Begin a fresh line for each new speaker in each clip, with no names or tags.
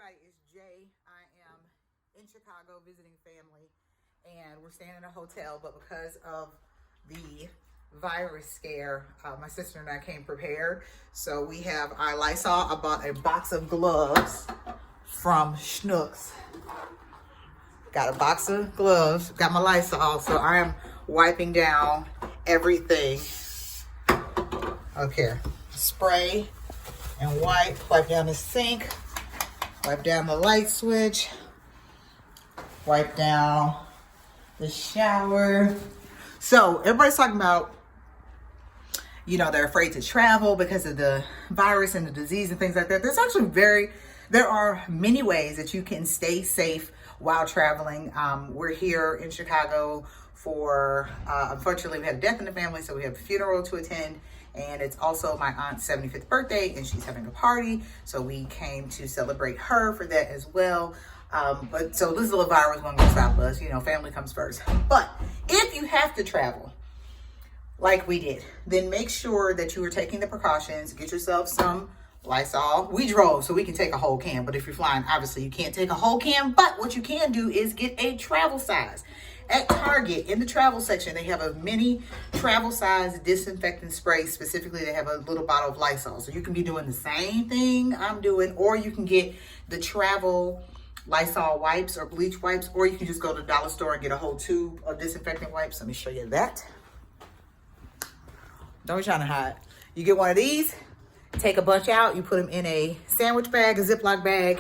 everybody, it's Jay. I am in Chicago visiting family, and we're staying in a hotel, but because of the virus scare, my sister and I came prepared. So we have our Lysol. I bought a box of gloves from Schnucks. Got a box of gloves, got my Lysol, so I am wiping down everything. Okay, spray and wipe down the sink, wipe down the light switch, wipe down the shower. So everybody's talking about, they're afraid to travel because of the virus and the disease and things like that. There are many ways that you can stay safe while traveling. We're here in Chicago for, unfortunately, we had a death in the family, so we have a funeral to attend. And it's also my aunt's 75th birthday, and she's having a party. So we came to celebrate her for that as well. So this little virus wasn't gonna stop us. Family comes first. But if you have to travel, like we did, then make sure that you are taking the precautions. Get yourself some Lysol. We drove, so we can take a whole can. But if you're flying, obviously you can't take a whole can. But what you can do is get a travel size. At Target, in the travel section, they have a mini travel size disinfectant spray. Specifically, they have a little bottle of Lysol. So you can be doing the same thing I'm doing, or you can get the travel Lysol wipes or bleach wipes, or you can just go to the dollar store and get a whole tube of disinfectant wipes. Let me show you that. Don't be trying to hide. You get one of these, take a bunch out, you put them in a sandwich bag, a Ziploc bag,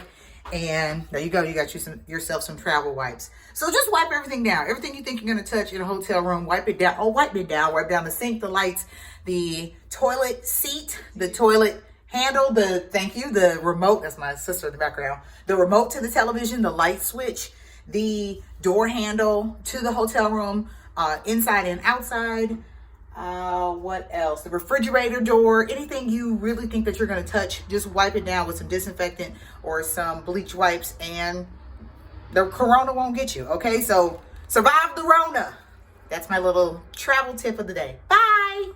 and there you go. You got yourself some travel wipes. So just wipe everything down. Everything you think you're going to touch in a hotel room, wipe it down. Oh, wipe it down. Wipe down the sink, the lights, the toilet seat, the toilet handle, the remote. That's my sister in the background. The remote to the television, the light switch, the door handle to the hotel room, inside and outside. What else? The refrigerator door, anything you really think that you're going to touch, just wipe it down with some disinfectant or some bleach wipes, and the corona won't get you. Okay, so survive the Rona. That's my little travel tip of the day. Bye.